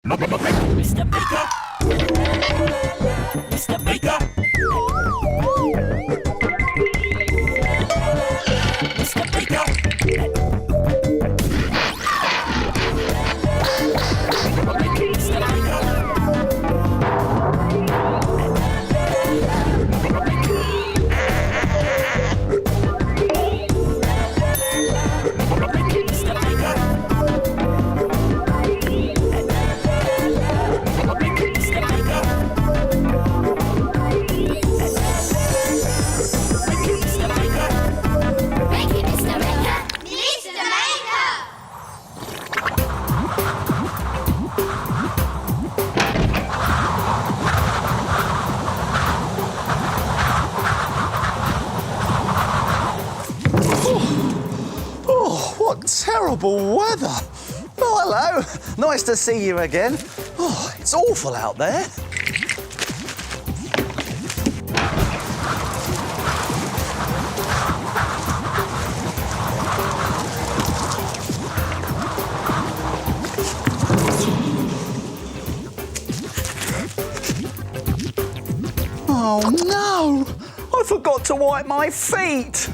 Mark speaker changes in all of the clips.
Speaker 1: Mr. Baker! Mr. Baker! Mr. Baker!
Speaker 2: What terrible weather! Oh, hello. Nice to see you again. Oh, it's awful out there. Oh, no! I forgot to wipe my feet.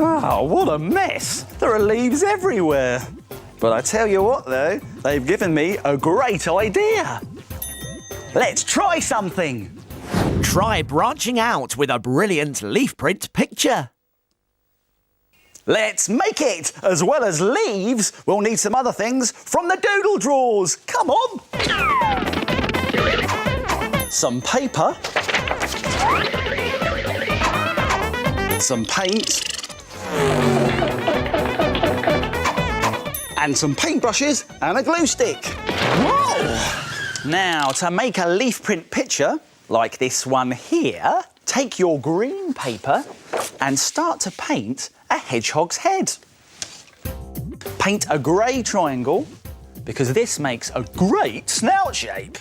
Speaker 2: Oh, what a mess. There are leaves everywhere. But I tell you what, though, they've given me a great idea. Let's try something.
Speaker 3: Try branching out with a brilliant leaf print picture.
Speaker 2: Let's make it. As well as leaves, we'll need some other things from the doodle drawers. Come on. Some paper. Some paint. And some paintbrushes and a glue stick. Whoa! Now, to make a leaf print picture, like this one here, take your green paper and start to paint a hedgehog's head. Paint a grey triangle, because this makes a great snout shape.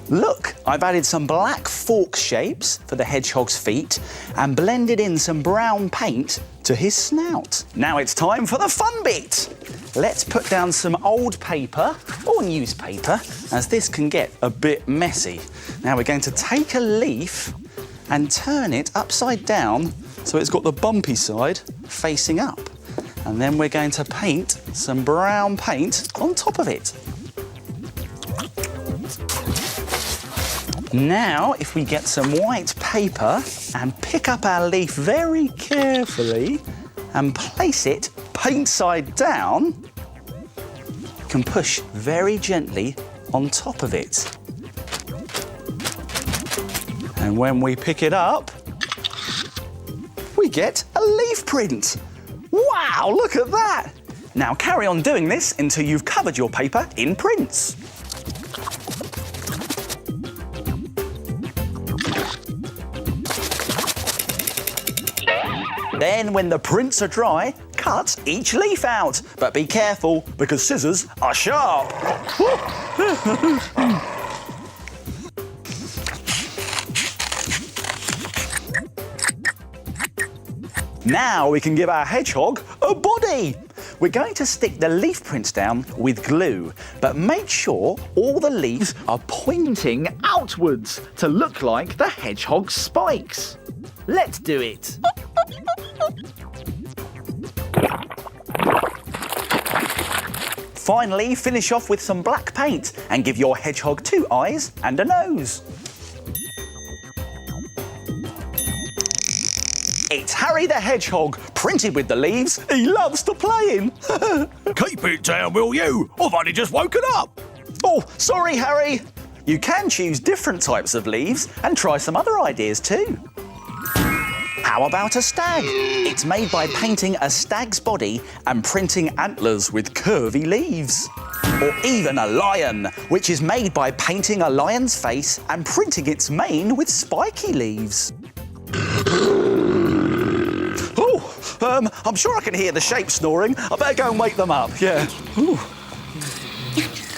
Speaker 2: Look, I've added some black fork shapes for the hedgehog's feet and blended in some brown paint to his snout. Now it's time for the fun bit. Let's put down some old paper or newspaper, as this can get a bit messy. Now we're going to take a leaf and turn it upside down so it's got the bumpy side facing up. And then we're going to paint some brown paint on top of it. Now, if we get some white paper and pick up our leaf very carefully and place it paint side down, you can push very gently on top of it. And when we pick it up, we get a leaf print. Wow, look at that! Now carry on doing this until you've covered your paper in prints. Then, when the prints are dry, cut each leaf out. But be careful, because scissors are sharp. Now we can give our hedgehog a body. We're going to stick the leaf prints down with glue, but make sure all the leaves are pointing outwards to look like the hedgehog's spikes. Let's do it. Finally, finish off with some black paint and give your hedgehog 2 eyes and a nose. It's Harry the Hedgehog, printed with the leaves he loves to play in.
Speaker 4: Keep it down, will you? I've only just woken up.
Speaker 2: Oh, sorry, Harry. You can choose different types of leaves and try some other ideas too. How about a stag? It's made by painting a stag's body and printing antlers with curvy leaves. Or even a lion, which is made by painting a lion's face and printing its mane with spiky leaves. I'm sure I can hear the sheep snoring. I better go and wake them up, yeah. Ooh.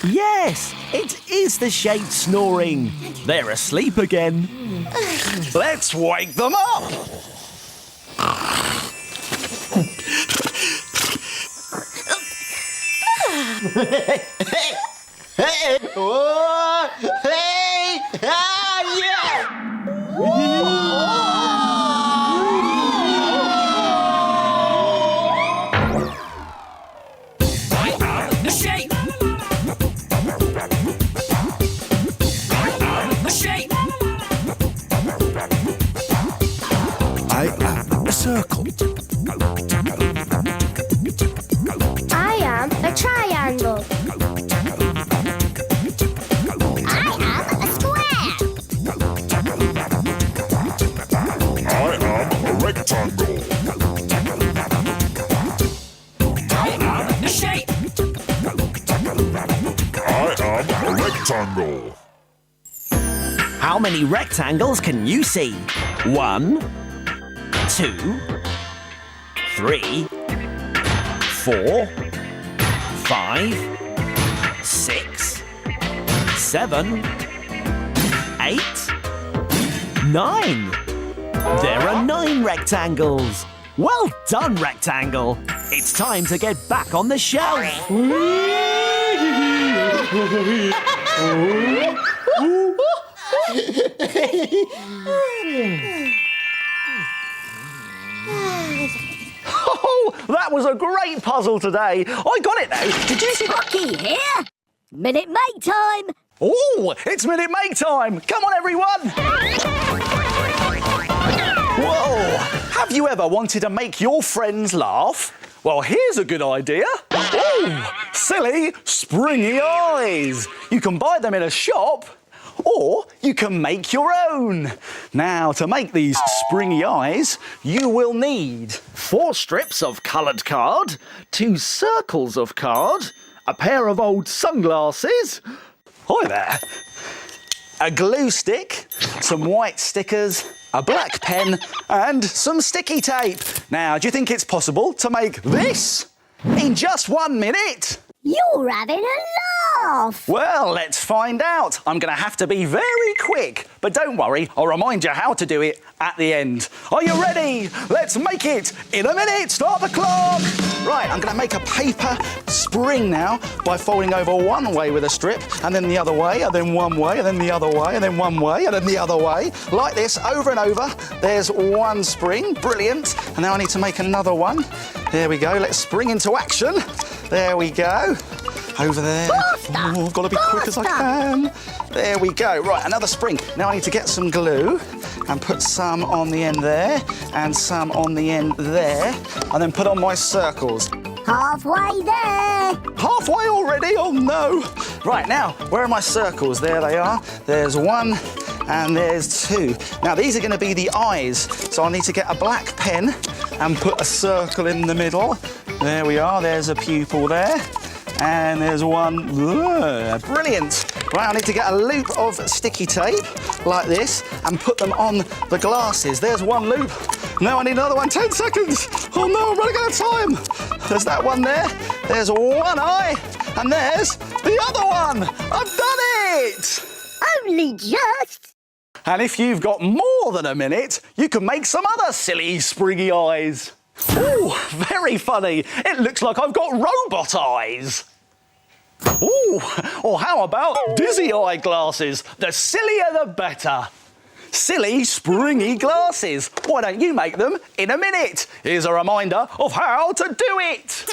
Speaker 3: Yes, it is the sheep snoring. They're asleep again.
Speaker 2: Let's wake them up.
Speaker 5: Oh, hey! Ah, yeah!
Speaker 1: I am the shape. I am the shape.
Speaker 4: I am a circle.
Speaker 6: I am a triangle. I am a square.
Speaker 7: I am a rectangle.
Speaker 1: I am the shape.
Speaker 7: I am a rectangle.
Speaker 3: How many rectangles can you see? 1, 2, 3, 4, 5, 6, 7, 8, 9. There are 9 rectangles. Well done, rectangle. It's time to get back on the shelf.
Speaker 2: Oh, that was a great puzzle today. I got it though. Did you see that?
Speaker 8: Rocky here. Minute Make time.
Speaker 2: Oh, it's Minute Make time. Come on, everyone. Whoa. Have you ever wanted to make your friends laugh? Well, here's a good idea. Oh, silly, springy eyes. You can buy them in a shop, or you can make your own. Now, to make these springy eyes, you will need 4 strips of coloured card, 2 circles of card, a pair of old sunglasses. Hi there. A glue stick, some white stickers, a black pen, and some sticky tape. Now, do you think it's possible to make this in just 1 minute?
Speaker 8: You're having a laugh.
Speaker 2: Well, let's find out. I'm going to have to be very quick, but don't worry, I'll remind you how to do it at the end. Are you ready? Let's make it in a minute. Start the clock. Right, I'm going to make a paper spring now by folding over one way with a strip, and then the other way, and then one way, and then the other way, and then one way, and then the other way. Like this, over and over. There's one spring. Brilliant. And now I need to make another one. There we go. Let's spring into action. There we go. Over there. Oh, I've got to be quick as I can. There we go. Right, another spring. Now I need to get some glue and put some on the end there and some on the end there, and then put on my circles.
Speaker 8: Halfway there.
Speaker 2: Halfway already? Oh no. Right, now, where are my circles? There they are. There's 1 and there's 2. Now these are going to be the eyes, so I need to get a black pen and put a circle in the middle. There we are. There's a pupil there. And there's one. Brilliant. Right, I need to get a loop of sticky tape like this and put them on the glasses. There's one loop. Now I need another one. 10 seconds. Oh no, I'm running out of time. There's that one there. There's one eye. And there's the other one. I've done it.
Speaker 8: Only just.
Speaker 2: And if you've got more than a minute, you can make some other silly, springy eyes. Ooh, very funny. It looks like I've got robot eyes. Ooh, or how about dizzy eye glasses? The sillier the better. Silly, springy glasses. Why don't you make them in a minute? Here's a reminder of how to do it.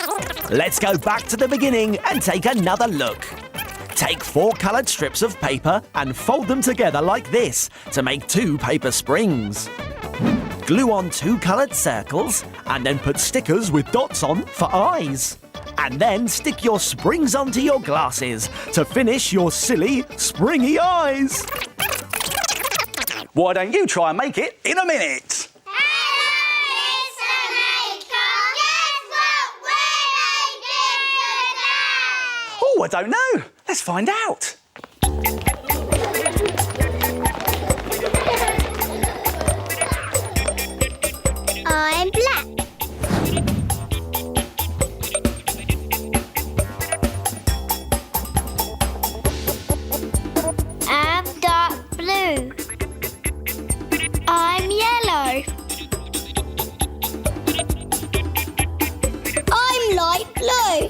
Speaker 3: Let's go back to the beginning and take another look. Take 4 coloured strips of paper and fold them together like this to make 2 paper springs. Glue on 2 coloured circles and then put stickers with dots on for eyes. And then stick your springs onto your glasses to finish your silly, springy eyes.
Speaker 2: Why don't you try and make it in a minute? Oh, I don't know. Let's find out.
Speaker 6: I'm black. I'm dark blue. I'm yellow. I'm light blue.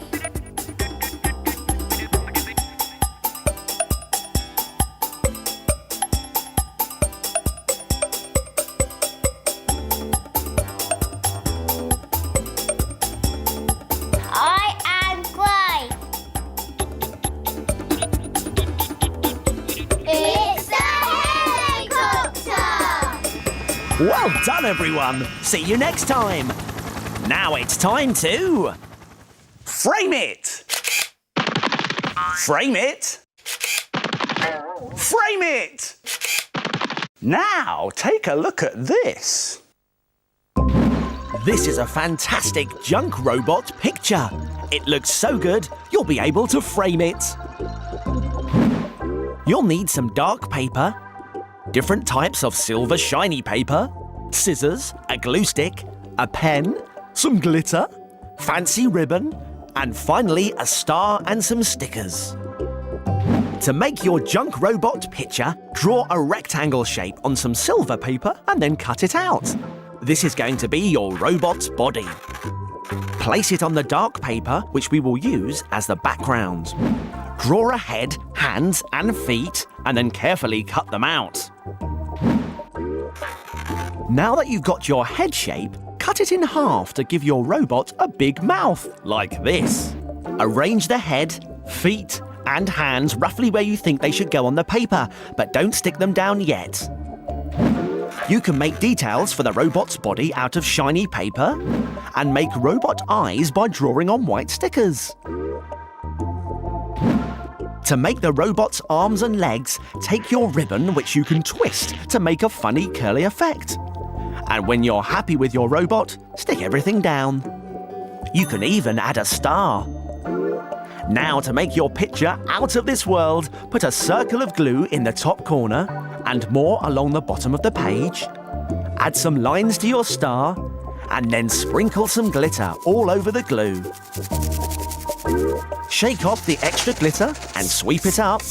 Speaker 3: Well done, everyone. See you next time. Now it's time to...
Speaker 2: Frame it! Frame it! Frame it! Now, take a look at this.
Speaker 3: This is a fantastic junk robot picture. It looks so good, you'll be able to frame it. You'll need some dark paper, different types of silver shiny paper, scissors, a glue stick, a pen, some glitter, fancy ribbon, and finally a star and some stickers. To make your junk robot picture, draw a rectangle shape on some silver paper and then cut it out. This is going to be your robot's body. Place it on the dark paper, which we will use as the background. Draw a head, hands and feet, and then carefully cut them out. Now that you've got your head shape, cut it in half to give your robot a big mouth, like this. Arrange the head, feet, and hands roughly where you think they should go on the paper, but don't stick them down yet. You can make details for the robot's body out of shiny paper and make robot eyes by drawing on white stickers. To make the robot's arms and legs, take your ribbon, which you can twist to make a funny curly effect. And when you're happy with your robot, stick everything down. You can even add a star. Now to make your picture out of this world, put a circle of glue in the top corner and more along the bottom of the page. Add some lines to your star and then sprinkle some glitter all over the glue. Shake off the extra glitter and sweep it up.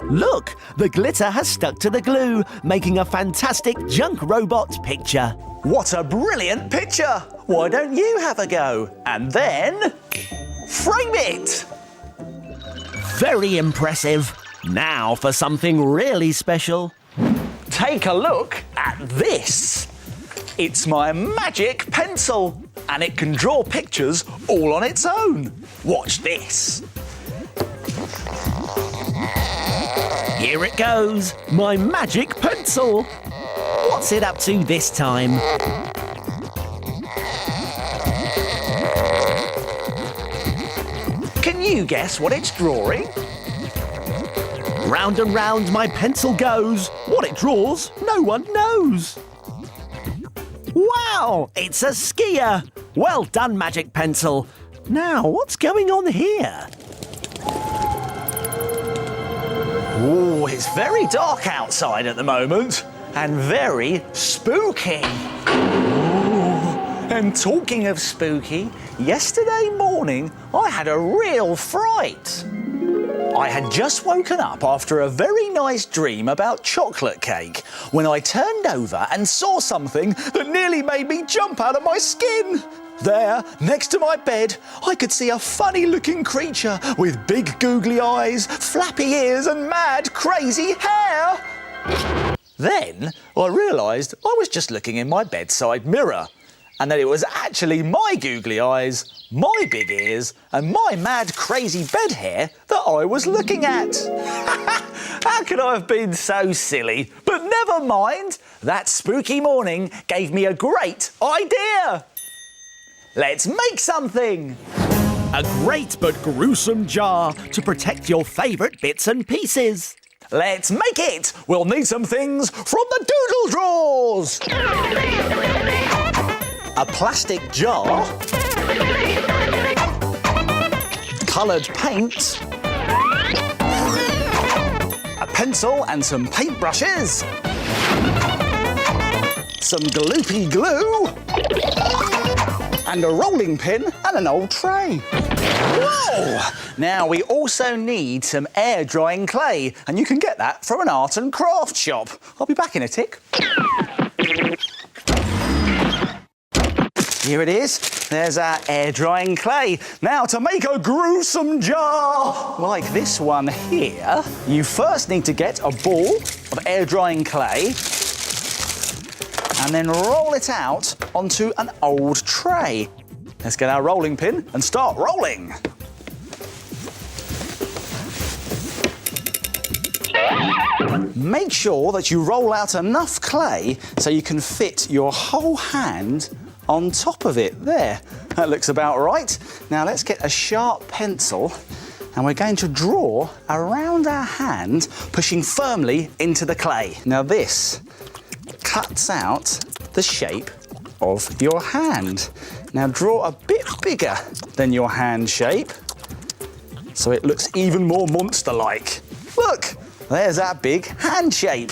Speaker 3: Look, the glitter has stuck to the glue, making a fantastic junk robot picture.
Speaker 2: What a brilliant picture! Why don't you have a go? And then... frame it!
Speaker 3: Very impressive. Now for something really special.
Speaker 2: Take a look at this. It's my magic pencil, and it can draw pictures all on its own. Watch this.
Speaker 3: Here it goes, my magic pencil. What's it up to this time?
Speaker 2: Can you guess what it's drawing?
Speaker 3: Round and round my pencil goes. What it draws, no one knows. Wow, it's a skier. Well done, Magic Pencil. Now, what's going on here?
Speaker 2: Oh, it's very dark outside at the moment, and very spooky. Ooh, and talking of spooky, yesterday morning I had a real fright. I had just woken up after a very nice dream about chocolate cake when I turned over and saw something that nearly made me jump out of my skin. There, next to my bed, I could see a funny-looking creature with big googly eyes, flappy ears and mad, crazy hair. Then I realised I was just looking in my bedside mirror and that it was actually my googly eyes, my big ears and my mad, crazy bed hair that I was looking at. How could I have been so silly? But never mind, that spooky morning gave me a great idea. Let's make something!
Speaker 3: A great but gruesome jar to protect your favourite bits and pieces.
Speaker 2: Let's make it! We'll need some things from the doodle drawers! A plastic jar, coloured paint, a pencil and some paintbrushes, some gloopy glue, and a rolling pin and an old tray. Whoa! Now we also need some air drying clay, and you can get that from an art and craft shop. I'll be back in a tick. Here it is. There's our air drying clay. Now to make a gruesome jar like this one here, you first need to get a ball of air drying clay and then roll it out onto an old tray. Let's get our rolling pin and start rolling. Make sure that you roll out enough clay so you can fit your whole hand on top of it. There, that looks about right. Now let's get a sharp pencil and we're going to draw around our hand, pushing firmly into the clay. Now this cuts out the shape of your hand. Now draw a bit bigger than your hand shape so it looks even more monster-like. Look, there's that big hand shape.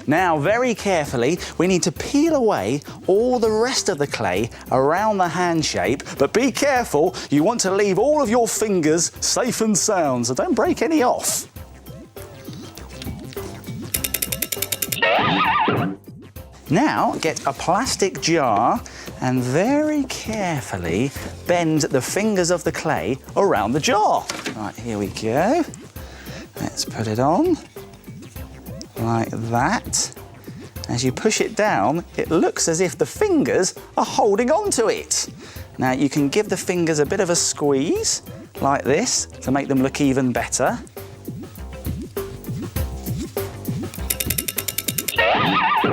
Speaker 2: Now, very carefully, we need to peel away all the rest of the clay around the hand shape, but be careful, you want to leave all of your fingers safe and sound, so don't break any off. Now, get a plastic jar and very carefully bend the fingers of the clay around the jar. Right, here we go. Let's put it on. Like that. As you push it down, it looks as if the fingers are holding on to it. Now you can give the fingers a bit of a squeeze, like this, to make them look even better.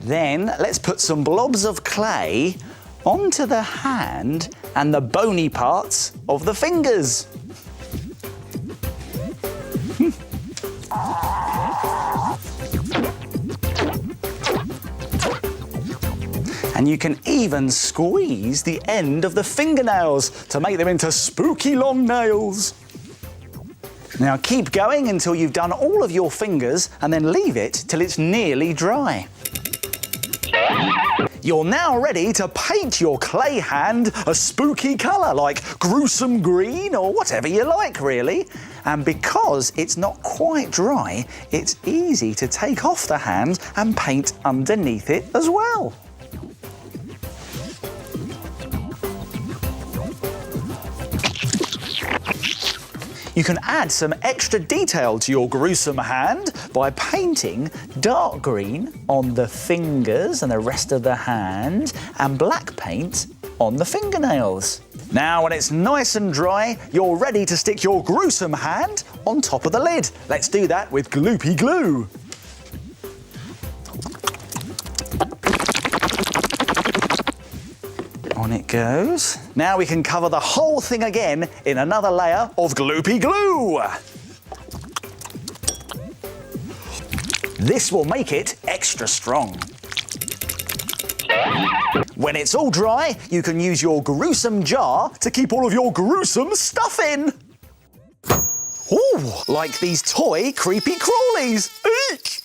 Speaker 2: Then let's put some blobs of clay onto the hand and the bony parts of the fingers. And you can even squeeze the end of the fingernails to make them into spooky long nails. Now keep going until you've done all of your fingers and then leave it till it's nearly dry. You're now ready to paint your clay hand a spooky colour like gruesome green or whatever you like really. And because it's not quite dry, it's easy to take off the hand and paint underneath it as well. You can add some extra detail to your gruesome hand by painting dark green on the fingers and the rest of the hand and black paint on the fingernails. Now when it's nice and dry, you're ready to stick your gruesome hand on top of the lid. Let's do that with gloopy glue. On it goes. Now we can cover the whole thing again in another layer of gloopy glue. This will make it extra strong. When it's all dry, you can use your gruesome jar to keep all of your gruesome stuff in. Ooh, like these toy creepy crawlies. Eek!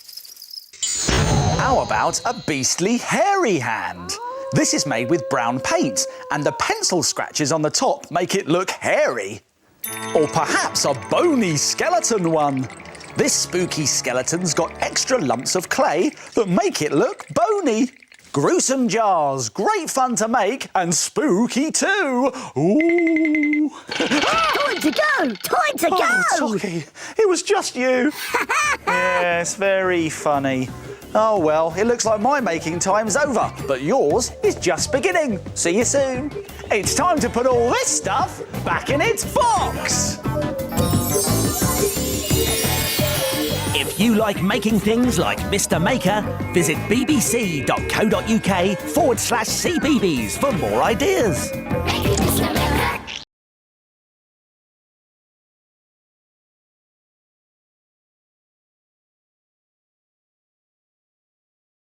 Speaker 2: How about a beastly hairy hand? This is made with brown paint, and the pencil scratches on the top make it look hairy. Or perhaps a bony skeleton one. This spooky skeleton's got extra lumps of clay that make it look bony. Gruesome jars, great fun to make and spooky too. Ooh.
Speaker 8: Time to go! Time to go!
Speaker 2: Tocky, it was just you. Yes, very funny. Oh well, it looks like my making time's over, but yours is just beginning. See you soon. It's time to put all this stuff back in its box.
Speaker 3: If you like making things like Mr. Maker, visit bbc.co.uk/cbbs for more ideas.